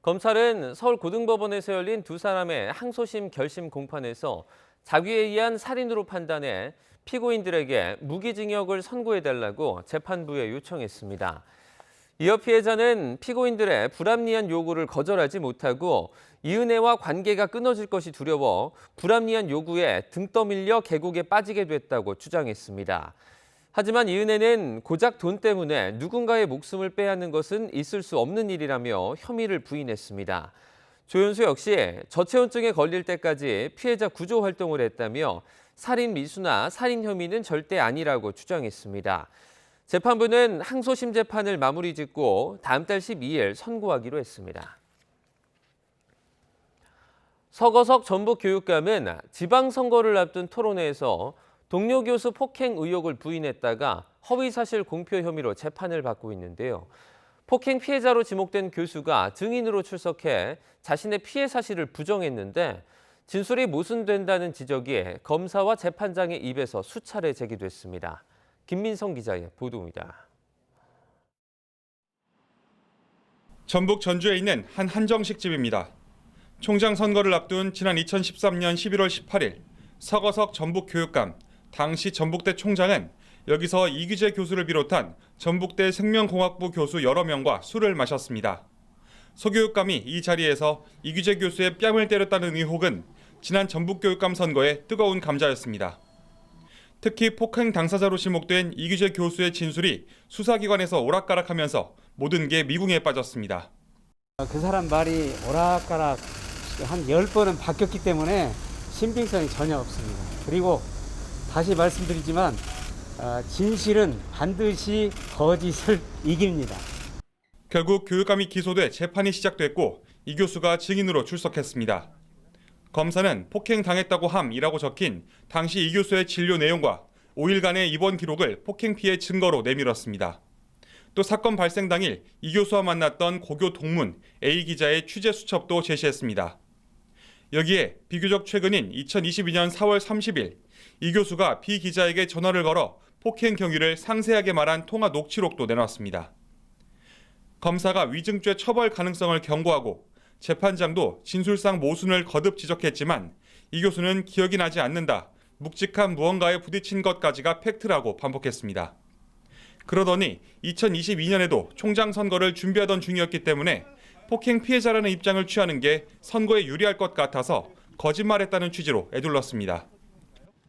검찰은 서울고등법원에서 열린 두 사람의 항소심 결심 공판에서 자기에 의한 살인으로 판단해 피고인들에게 무기징역을 선고해달라고 재판부에 요청했습니다. 이어 피해자는 피고인들의 불합리한 요구를 거절하지 못하고 이은혜와 관계가 끊어질 것이 두려워 불합리한 요구에 등 떠밀려 계곡에 빠지게 됐다고 주장했습니다. 하지만 이은혜는 고작 돈 때문에 누군가의 목숨을 빼앗는 것은 있을 수 없는 일이라며 혐의를 부인했습니다. 조연수 역시 저체온증에 걸릴 때까지 피해자 구조 활동을 했다며 살인 미수나 살인 혐의는 절대 아니라고 주장했습니다. 재판부는 항소심 재판을 마무리 짓고 다음 달 12일 선고하기로 했습니다. 서거석 전북교육감은 지방선거를 앞둔 토론회에서 동료 교수 폭행 의혹을 부인했다가 허위사실 공표 혐의로 재판을 받고 있는데요. 폭행 피해자로 지목된 교수가 증인으로 출석해 자신의 피해 사실을 부정했는데 진술이 모순된다는 지적이 검사와 재판장의 입에서 수차례 제기됐습니다. 김민성 기자의 보도입니다. 전북 전주에 있는 한 한정식 집입니다. 총장 선거를 앞둔 지난 2013년 11월 18일 서거석 전북교육감, 당시 전북대 총장은 여기서 이규재 교수를 비롯한 전북대 생명공학부 교수 여러 명과 술을 마셨습니다. 서 교육감이 이 자리에서 이규재 교수의 뺨을 때렸다는 의혹은 지난 전북교육감 선거의 뜨거운 감자였습니다. 특히 폭행 당사자로 지목된 이규재 교수의 진술이 수사기관에서 오락가락하면서 모든 게 미궁에 빠졌습니다. 그 사람 말이 오락가락 한 10번은 바뀌었기 때문에 신빙성이 전혀 없습니다. 그리고 다시 말씀드리지만 진실은 반드시 거짓을 이깁니다. 결국 교육감이 기소돼 재판이 시작됐고 이 교수가 증인으로 출석했습니다. 검사는 폭행당했다고 함이라고 적힌 당시 이 교수의 진료 내용과 5일간의 입원 기록을 폭행 피해 증거로 내밀었습니다. 또 사건 발생 당일 이 교수와 만났던 고교 동문 A 기자의 취재 수첩도 제시했습니다. 여기에 비교적 최근인 2022년 4월 30일 이 교수가 B 기자에게 전화를 걸어 폭행 경위를 상세하게 말한 통화 녹취록도 내놨습니다. 검사가 위증죄 처벌 가능성을 경고하고 재판장도 진술상 모순을 거듭 지적했지만 이 교수는 기억이 나지 않는다, 묵직한 무언가에 부딪힌 것까지가 팩트라고 반복했습니다. 그러더니 2022년에도 총장 선거를 준비하던 중이었기 때문에 폭행 피해자라는 입장을 취하는 게 선거에 유리할 것 같아서 거짓말했다는 취지로 에둘렀습니다.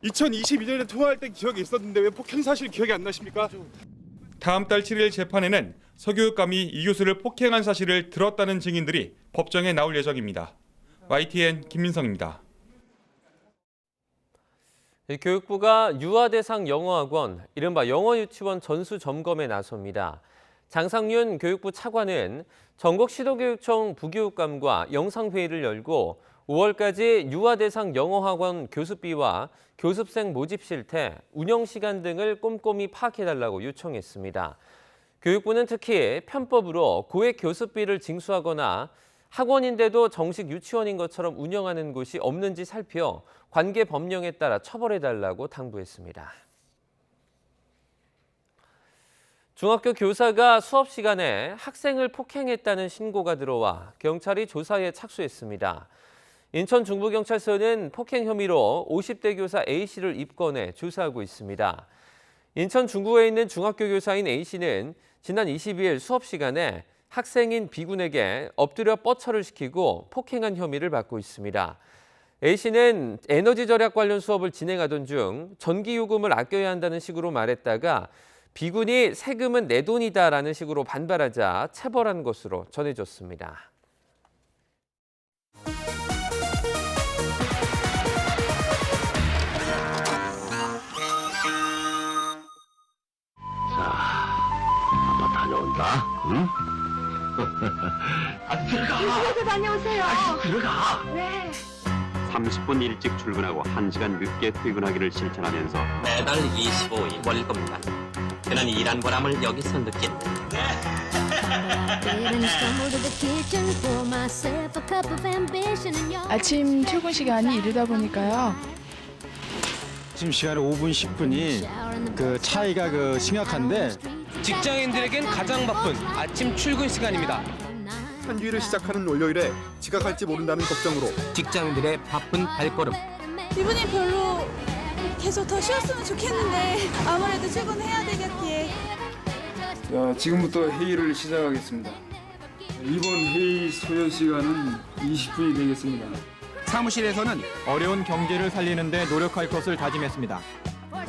2022년에 통화할 때 기억이 있었는데 왜 폭행 사실 기억이 안 나십니까? 다음 달 7일 재판에는 서 교육감이 이 교수를 폭행한 사실을 들었다는 증인들이 법정에 나올 예정입니다. YTN 김민성입니다. 교육부가 유아 대상 영어학원, 이른바 영어유치원 전수 점검에 나섭니다. 장상윤 교육부 차관은 전국 시도교육청 부교육감과 영상회의를 열고 5월까지 유아 대상 영어학원 교습비와 교습생 모집 실태, 운영 시간 등을 꼼꼼히 파악해달라고 요청했습니다. 교육부는 특히 편법으로 고액 교습비를 징수하거나 학원인데도 정식 유치원인 것처럼 운영하는 곳이 없는지 살펴 관계 법령에 따라 처벌해달라고 당부했습니다. 중학교 교사가 수업 시간에 학생을 폭행했다는 신고가 들어와 경찰이 조사에 착수했습니다. 인천 중부경찰서는 폭행 혐의로 50대 교사 A씨를 입건해 조사하고 있습니다. 인천 중구에 있는 중학교 교사인 A씨는 지난 22일 수업 시간에 학생인 B군에게 엎드려 뻗쳐를 시키고 폭행한 혐의를 받고 있습니다. A씨는 에너지 절약 관련 수업을 진행하던 중 전기요금을 아껴야 한다는 식으로 말했다가 B군이 세금은 내 돈이다라는 식으로 반발하자 체벌한 것으로 전해졌습니다. 아빠 다녀온다. 응? 들어가. 조심해서 다녀오세요. 들어가. 네. 30분 일찍 출근하고 1시간 늦게 퇴근하기를 실천하면서 매달 25일 월급날 그는 일한 보람을 여기서 느낀다. 아침 출근 시간이 이르다 보니까요. 지금 시간이 5분, 10분이 그 차이가 심각한데 직장인들에겐 가장 바쁜 아침 출근 시간입니다. 한 주일을 시작하는 월요일에 지각할지 모른다는 걱정으로 직장인들의 바쁜 발걸음. 기분이 별로 계속 더 쉬었으면 좋겠는데 아무래도 출근해야 되겠기에. 자, 지금부터 회의를 시작하겠습니다. 이번 회의 소요 시간은 20분이 되겠습니다. 사무실에서는 어려운 경제를 살리는 데 노력할 것을 다짐했습니다.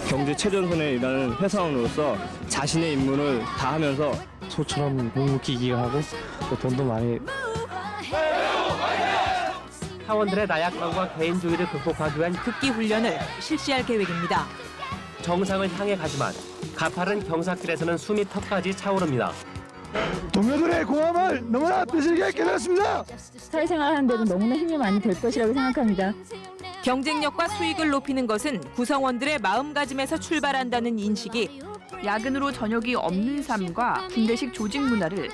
경제 최전선에 일하는 회사원으로서 자신의 임무를 다하면서 소처럼 묵묵히 일하고 또 돈도 많이 사원들의 나약함과 개인주의를 극복하기 위한 특기 훈련을 실시할 계획입니다. 정상을 향해 가지만 가파른 경사길에서는 숨이 턱까지 차오릅니다. 동료들의 고함을 너무나 뼈저리게 깨달았습니다. 사회생활 하는 데도 너무나 힘이 많이 될 것이라고 생각합니다. 경쟁력과 수익을 높이는 것은 구성원들의 마음가짐에서 출발한다는 인식이 야근으로 저녁이 없는 삶과 군대식 조직 문화를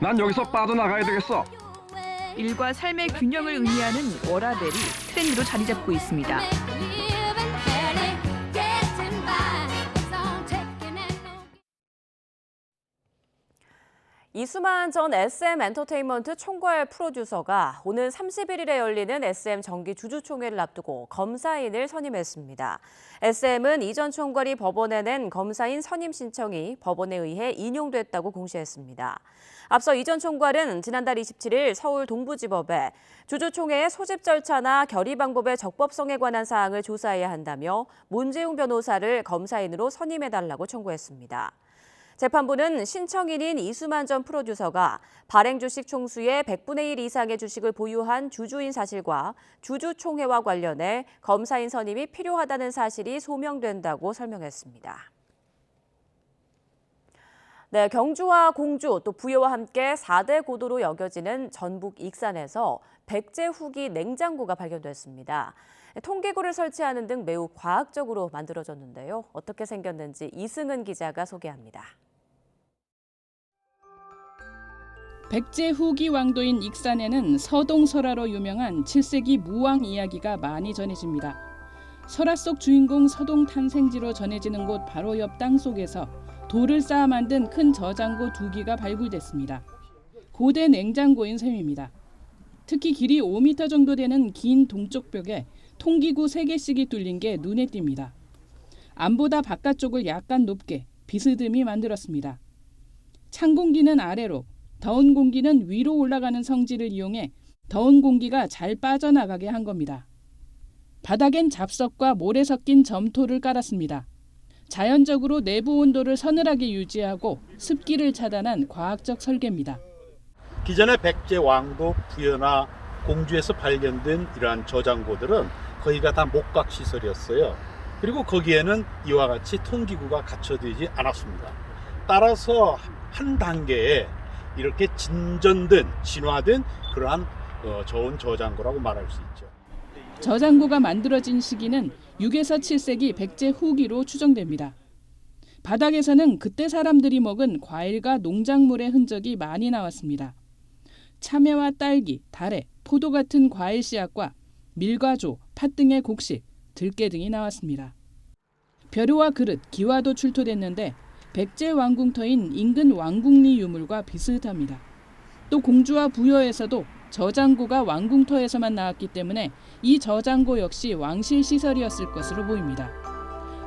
난 여기서 빠져나가야 되겠어. 일과 삶의 균형을 의미하는 워라벨이 트렌드로 자리 잡고 있습니다. 이수만 전 SM 엔터테인먼트 총괄 프로듀서가 오는 31일에 열리는 SM 정기 주주총회를 앞두고 검사인을 선임했습니다. SM은 이전 총괄이 법원에 낸 검사인 선임 신청이 법원에 의해 인용됐다고 공시했습니다. 앞서 이전 총괄은 지난달 27일 서울 동부지법에 주주총회의 소집 절차나 결의 방법의 적법성에 관한 사항을 조사해야 한다며 문재웅 변호사를 검사인으로 선임해달라고 청구했습니다. 재판부는 신청인인 이수만 전 프로듀서가 발행 주식 총수의 100분의 1 이상의 주식을 보유한 주주인 사실과 주주총회와 관련해 검사인 선임이 필요하다는 사실이 소명된다고 설명했습니다. 네, 경주와 공주 또 부여와 함께 4대 고도로 여겨지는 전북 익산에서 백제 후기 냉장고가 발견됐습니다. 통기구를 설치하는 등 매우 과학적으로 만들어졌는데요. 어떻게 생겼는지 이승은 기자가 소개합니다. 백제 후기 왕도인 익산에는 서동설화로 유명한 7세기 무왕 이야기가 많이 전해집니다. 설화 속 주인공 서동 탄생지로 전해지는 곳 바로 옆 땅 속에서 돌을 쌓아 만든 큰 저장고 2기가 발굴됐습니다. 고대 냉장고인 셈입니다. 특히 길이 5m 정도 되는 긴 동쪽 벽에 통기구 3개씩이 뚫린 게 눈에 띕니다. 안보다 바깥쪽을 약간 높게 비스듬히 만들었습니다. 찬 공기는 아래로, 더운 공기는 위로 올라가는 성질을 이용해 더운 공기가 잘 빠져나가게 한 겁니다. 바닥엔 잡석과 모래 섞인 점토를 깔았습니다. 자연적으로 내부 온도를 서늘하게 유지하고 습기를 차단한 과학적 설계입니다. 기존의 백제 왕도 부여나 공주에서 발견된 이러한 저장고들은 거기가 다 목각 시설이었어요. 그리고 거기에는 이와 같이 통기구가 갖춰지지 않았습니다. 따라서 한 단계에 이렇게 진화된 그러한 좋은 저장고라고 말할 수 있죠. 저장고가 만들어진 시기는 6에서 7세기 백제 후기로 추정됩니다. 바닥에서는 그때 사람들이 먹은 과일과 농작물의 흔적이 많이 나왔습니다. 참외와 딸기, 다래, 포도 같은 과일 씨앗과 밀과 조, 팥 등의 곡식, 들깨 등이 나왔습니다. 벼루와 그릇, 기와도 출토됐는데 백제 왕궁터인 인근 왕궁리 유물과 비슷합니다. 또 공주와 부여에서도 저장고가 왕궁터에서만 나왔기 때문에 이 저장고 역시 왕실 시설이었을 것으로 보입니다.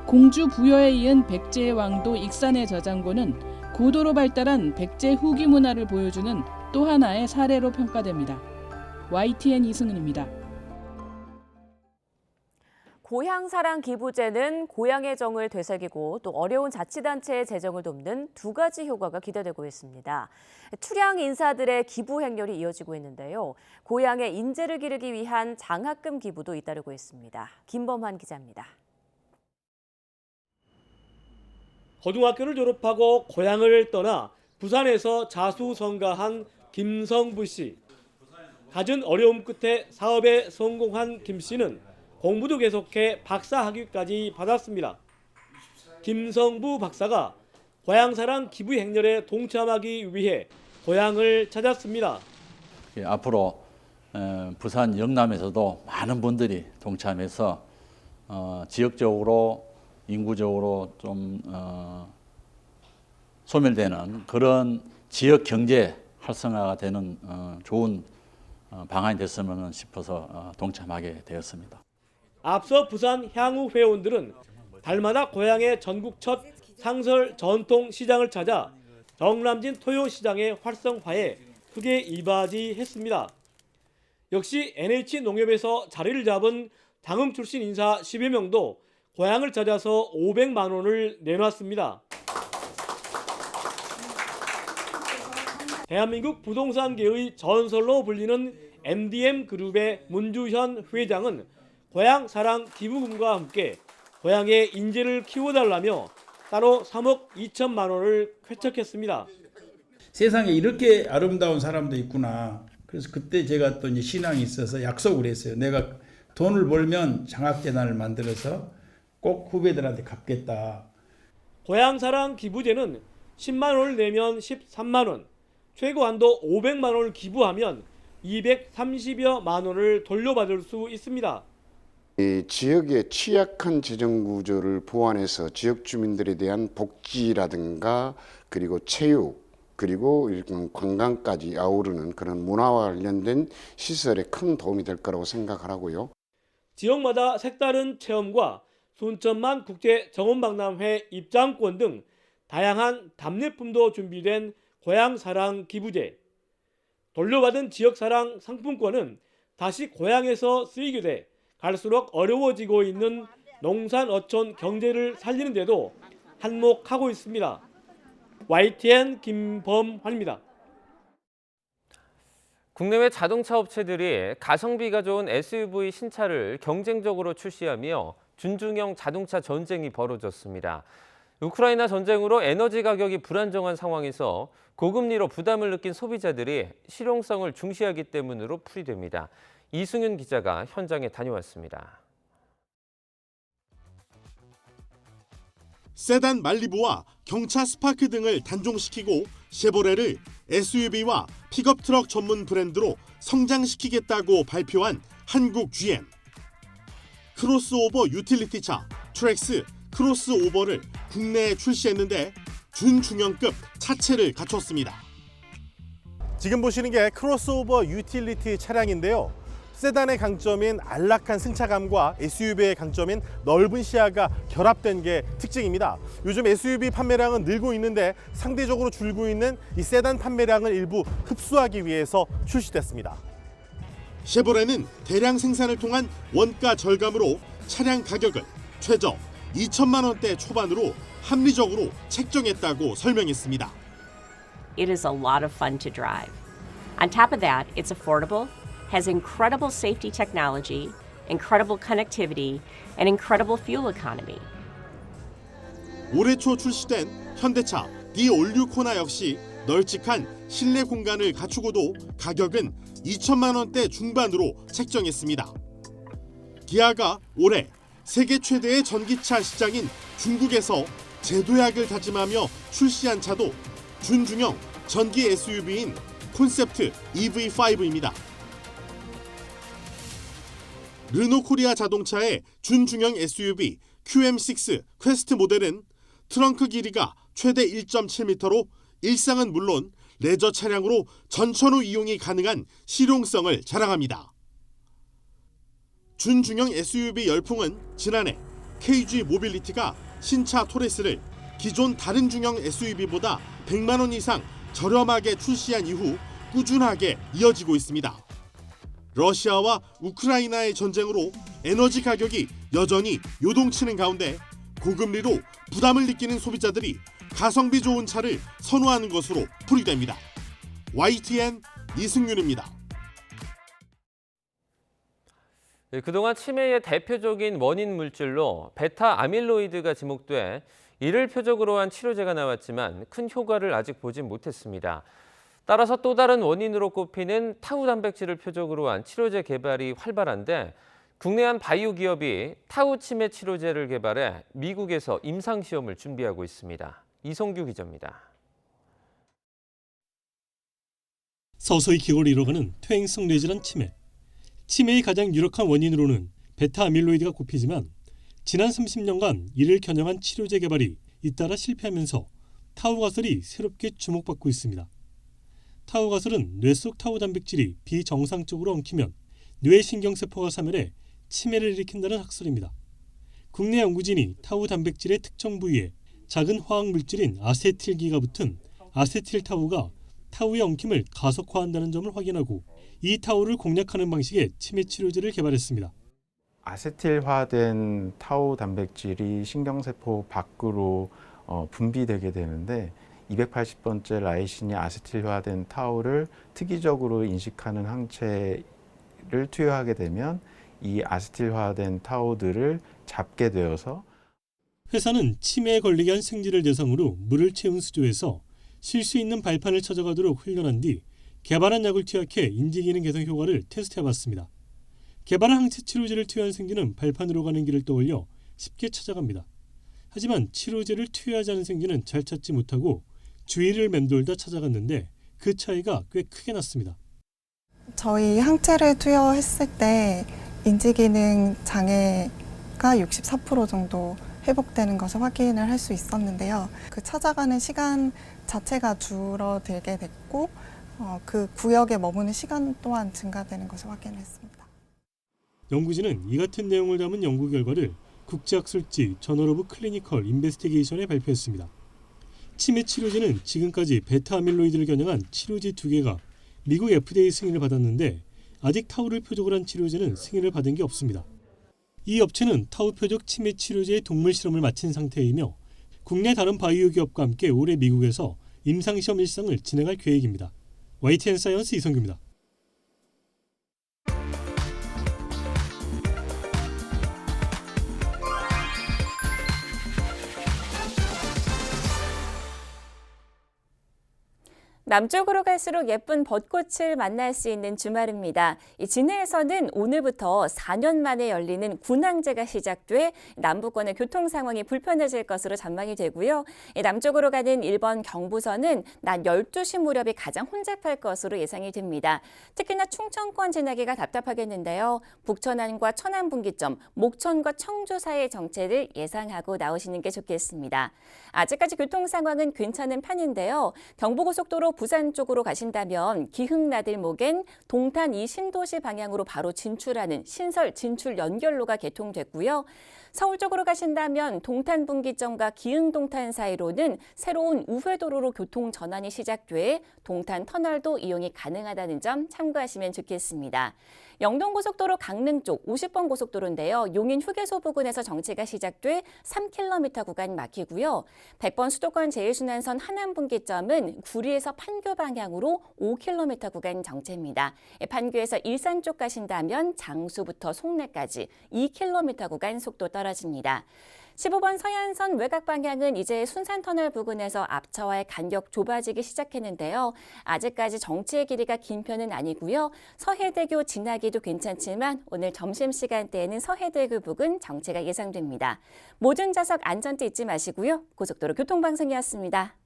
공주 부여에 이은 백제의 왕도 익산의 저장고는 고도로 발달한 백제 후기 문화를 보여주는 또 하나의 사례로 평가됩니다. YTN 이승은입니다. 고향사랑 기부제는 고향의 정을 되새기고 또 어려운 자치단체의 재정을 돕는 두 가지 효과가 기대되고 있습니다. 투량 인사들의 기부 행렬이 이어지고 있는데요. 고향의 인재를 기르기 위한 장학금 기부도 잇따르고 있습니다. 김범환 기자입니다. 고등학교를 졸업하고 고향을 떠나 부산에서 자수성가한 김성부 씨. 갖은 어려움 끝에 사업에 성공한 김 씨는 공부도 계속해 박사 학위까지 받았습니다. 김성부 박사가 고향사랑 기부 행렬에 동참하기 위해 고향을 찾았습니다. 앞으로 부산 영남에서도 많은 분들이 동참해서 지역적으로 인구적으로 좀 소멸되는 그런 지역 경제 활성화가 되는 좋은 방안이 됐으면 싶어서 동참하게 되었습니다. 앞서 부산 향후 회원들은 달마다 고향의 전국 첫 상설 전통 시장을 찾아 정남진 토요시장의 활성화에 크게 이바지했습니다. 역시 NH농협에서 자리를 잡은 당흥 출신 인사 10여 명도 고향을 찾아서 500만 원을 내놨습니다. 대한민국 부동산계의 전설로 불리는 MDM그룹의 문주현 회장은 고향사랑 기부금과 함께 고향의 인재를 키워달라며 따로 3억 2천만 원을 쾌척했습니다. 세상에 이렇게 아름다운 사람도 있구나. 그래서 그때 제가 또 이제 신앙이 있어서 약속을 했어요. 내가 돈을 벌면 장학재단을 만들어서 꼭 후배들한테 갚겠다. 고향사랑 기부제는 10만 원을 내면 13만 원, 최고 한도 500만 원을 기부하면 230여만 원을 돌려받을 수 있습니다. 지역의 취약한 재정 구조를 보완해서 지역 주민들에 대한 복지라든가 그리고 체육 그리고 관광까지 아우르는 그런 문화와 관련된 시설에 큰 도움이 될 거라고 생각을 하고요. 지역마다 색다른 체험과 순천만 국제 정원박람회 입장권 등 다양한 답례품도 준비된 고향사랑 기부제. 돌려받은 지역사랑 상품권은 다시 고향에서 쓰이게 돼 갈수록 어려워지고 있는 농산 어촌 경제를 살리는 데도 한몫하고 있습니다. YTN 김범환입니다. 국내외 자동차 업체들이 가성비가 좋은 SUV 신차를 경쟁적으로 출시하며 준중형 자동차 전쟁이 벌어졌습니다. 우크라이나 전쟁으로 에너지 가격이 불안정한 상황에서 고금리로 부담을 느낀 소비자들이 실용성을 중시하기 때문으로 풀이됩니다. 이승윤 기자가 현장에 다녀왔습니다. 세단 말리부와 경차 스파크 등을 단종시키고 쉐보레를 SUV와 픽업 트럭 전문 브랜드로 성장시키겠다고 발표한 한국 GM. 크로스오버 유틸리티차 트랙스 크로스오버를 국내에 출시했는데 준중형급 차체를 갖췄습니다. 지금 보시는 게 크로스오버 유틸리티 차량인데요. 세단의 강점인 안락한 승차감과 SUV의 강점인 넓은 시야가 결합된 게 특징입니다. 요즘 SUV 판매량은 늘고 있는데 상대적으로 줄고 있는 이 세단 판매량을 일부 흡수하기 위해서 출시됐습니다. 쉐보레는 대량 생산을 통한 원가 절감으로 차량 가격을 최저 2천만 원대 초반으로 합리적으로 책정했다고 설명했습니다. It is a lot of fun to drive. On top of that, it's affordable, has incredible safety technology, incredible connectivity, and incredible fuel economy. 올해 초 출시된 현대차 디올류 코나 역시 널찍한 실내 공간을 갖추고도 가격은 2천만 원대 중반으로 책정했습니다. 기아가 올해 세계 최대의 전기차 시장인 중국에서 재도약을 다짐하며 출시한 차도 준중형 전기 SUV인 콘셉트 EV5입니다. 르노코리아 자동차의 준중형 SUV QM6 퀘스트 모델은 트렁크 길이가 최대 1.7m로 일상은 물론 레저 차량으로 전천후 이용이 가능한 실용성을 자랑합니다. 준중형 SUV 열풍은 지난해 KG 모빌리티가 신차 토레스를 기존 다른 중형 SUV보다 100만 원 이상 저렴하게 출시한 이후 꾸준하게 이어지고 있습니다. 러시아와 우크라이나의 전쟁으로 에너지 가격이 여전히 요동치는 가운데 고금리로 부담을 느끼는 소비자들이 가성비 좋은 차를 선호하는 것으로 풀이됩니다. YTN 이승윤입니다. 그동안 치매의 대표적인 원인 물질로 베타 아밀로이드가 지목돼 이를 표적으로 한 치료제가 나왔지만 큰 효과를 아직 보진 못했습니다. 따라서 또 다른 원인으로 꼽히는 타우 단백질을 표적으로 한 치료제 개발이 활발한데 국내 한 바이오 기업이 타우 치매 치료제를 개발해 미국에서 임상시험을 준비하고 있습니다. 이성규 기자입니다. 서서히 기고를 잃어가는 퇴행성 뇌질환 치매. 치매의 가장 유력한 원인으로는 베타 아밀로이드가 꼽히지만 지난 30년간 이를 겨냥한 치료제 개발이 잇따라 실패하면서 타우 가설이 새롭게 주목받고 있습니다. 타우 가설은 뇌 속 타우 단백질이 비정상적으로 엉키면 뇌 신경세포가 사멸해 치매를 일으킨다는 학설입니다. 국내 연구진이 타우 단백질의 특정 부위에 작은 화학 물질인 아세틸기가 붙은 아세틸타우가 타우의 엉킴을 가속화한다는 점을 확인하고 이 타우를 공략하는 방식의 치매 치료제를 개발했습니다. 아세틸화된 타우 단백질이 신경세포 밖으로 분비되게 되는데 280번째 라이신이 아세틸화된 타우를 특이적으로 인식하는 항체를 투여하게 되면 이 아세틸화된 타우들을 잡게 되어서 회사는 치매에 걸리게 한 생쥐를 대상으로 물을 채운 수조에서 쉴 수 있는 발판을 찾아가도록 훈련한 뒤 개발한 약을 투약해 인지기능 개선 효과를 테스트해봤습니다. 개발한 항체 치료제를 투여한 생쥐는 발판으로 가는 길을 떠올려 쉽게 찾아갑니다. 하지만 치료제를 투여하지 않은 생쥐는 잘 찾지 못하고 주위를 맴돌다 찾아갔는데 그 차이가 꽤 크게 났습니다. 저희 항체를 투여했을 때 인지기능 장애가 64% 정도 회복되는 것을 확인을 할 수 있었는데요. 그 찾아가는 시간 자체가 줄어들게 됐고 그 구역에 머무는 시간 또한 증가되는 것을 확인했습니다. 연구진은 이 같은 내용을 담은 연구 결과를 국제학술지 저널 오브 클리니컬 인베스티게이션에 발표했습니다. 치매 치료제는 지금까지 베타 아밀로이드를 겨냥한 치료제 2개가 미국 FDA 승인을 받았는데 아직 타우를 표적으로 한 치료제는 승인을 받은 게 없습니다. 이 업체는 타우 표적 치매 치료제의 동물 실험을 마친 상태이며 국내 다른 바이오 기업과 함께 올해 미국에서 임상시험 일상을 진행할 계획입니다. YTN 사이언스 이성규입니다. 남쪽으로 갈수록 예쁜 벚꽃을 만날 수 있는 주말입니다. 진해에서는 오늘부터 4년 만에 열리는 군항제가 시작돼 남부권의 교통 상황이 불편해질 것으로 전망이 되고요. 남쪽으로 가는 1번 경부선은 낮 12시 무렵이 가장 혼잡할 것으로 예상이 됩니다. 특히나 충청권 지나기가 답답하겠는데요. 북천안과 천안분기점, 목천과 청주 사이의 정체를 예상하고 나오시는 게 좋겠습니다. 아직까지 교통 상황은 괜찮은 편인데요. 경부고속도로 부산 쪽으로 가신다면 기흥나들목엔 동탄 이신도시 방향으로 바로 진출하는 신설 진출 연결로가 개통됐고요. 서울 쪽으로 가신다면 동탄 분기점과 기흥 동탄 사이로는 새로운 우회도로로 교통 전환이 시작돼 동탄 터널도 이용이 가능하다는 점 참고하시면 좋겠습니다. 영동고속도로 강릉 쪽 50번 고속도로인데요. 용인 휴게소 부근에서 정체가 시작돼 3km 구간 막히고요. 100번 수도권 제일순환선 하남 분기점은 구리에서 판교 방향으로 5km 구간 정체입니다. 판교에서 일산 쪽 가신다면 장수부터 송내까지 2km 구간 속도 떨어집니다. 15번 서해안선 외곽 방향은 이제 순산터널 부근에서 앞차와의 간격 좁아지기 시작했는데요. 아직까지 정체의 길이가 긴 편은 아니고요. 서해대교 지나기도 괜찮지만 오늘 점심시간대에는 서해대교 부근 정체가 예상됩니다. 모든 좌석 안전띠 잊지 마시고요. 고속도로 교통방송이었습니다.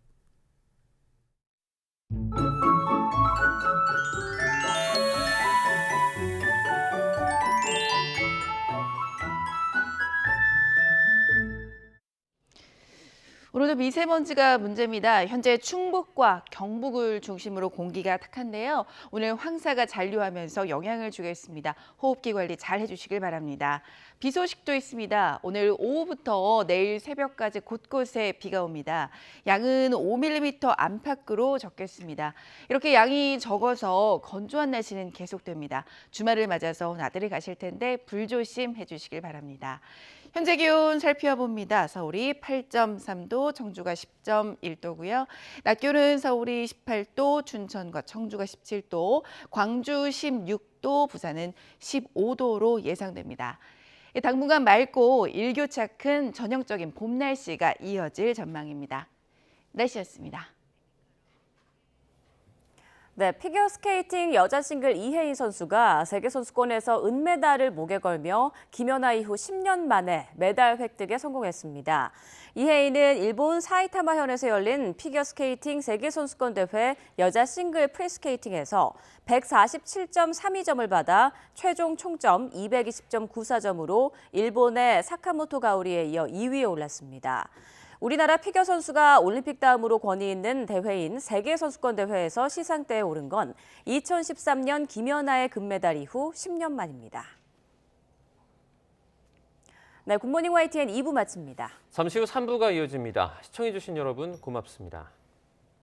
오늘도 미세먼지가 문제입니다. 현재 충북과 경북을 중심으로 공기가 탁한데요. 오늘 황사가 잔류하면서 영향을 주겠습니다. 호흡기 관리 잘 해주시길 바랍니다. 비 소식도 있습니다. 오늘 오후부터 내일 새벽까지 곳곳에 비가 옵니다. 양은 5mm 안팎으로 적겠습니다. 이렇게 양이 적어서 건조한 날씨는 계속됩니다. 주말을 맞아서 나들이 가실 텐데 불조심 해주시길 바랍니다. 현재 기온 살펴봅니다. 서울이 8.3도, 청주가 10.1도고요. 낮 기온은 서울이 18도, 춘천과 청주가 17도, 광주 16도, 부산은 15도로 예상됩니다. 당분간 맑고 일교차 큰 전형적인 봄 날씨가 이어질 전망입니다. 날씨였습니다. 네, 피겨스케이팅 여자 싱글 이혜인 선수가 세계선수권에서 은메달을 목에 걸며 김연아 이후 10년 만에 메달 획득에 성공했습니다. 이혜인은 일본 사이타마현에서 열린 피겨스케이팅 세계선수권 대회 여자 싱글 프리스케이팅에서 147.32점을 받아 최종 총점 220.94점으로 일본의 사카모토 가오리에 이어 2위에 올랐습니다. 우리나라 피겨 선수가 올림픽 다음으로 권위 있는 대회인 세계선수권 대회에서 시상대에 오른 건 2013년 김연아의 금메달 이후 10년 만입니다. 네, 굿모닝 YTN 2부 마칩니다. 잠시 후 3부가 이어집니다. 시청해주신 여러분 고맙습니다.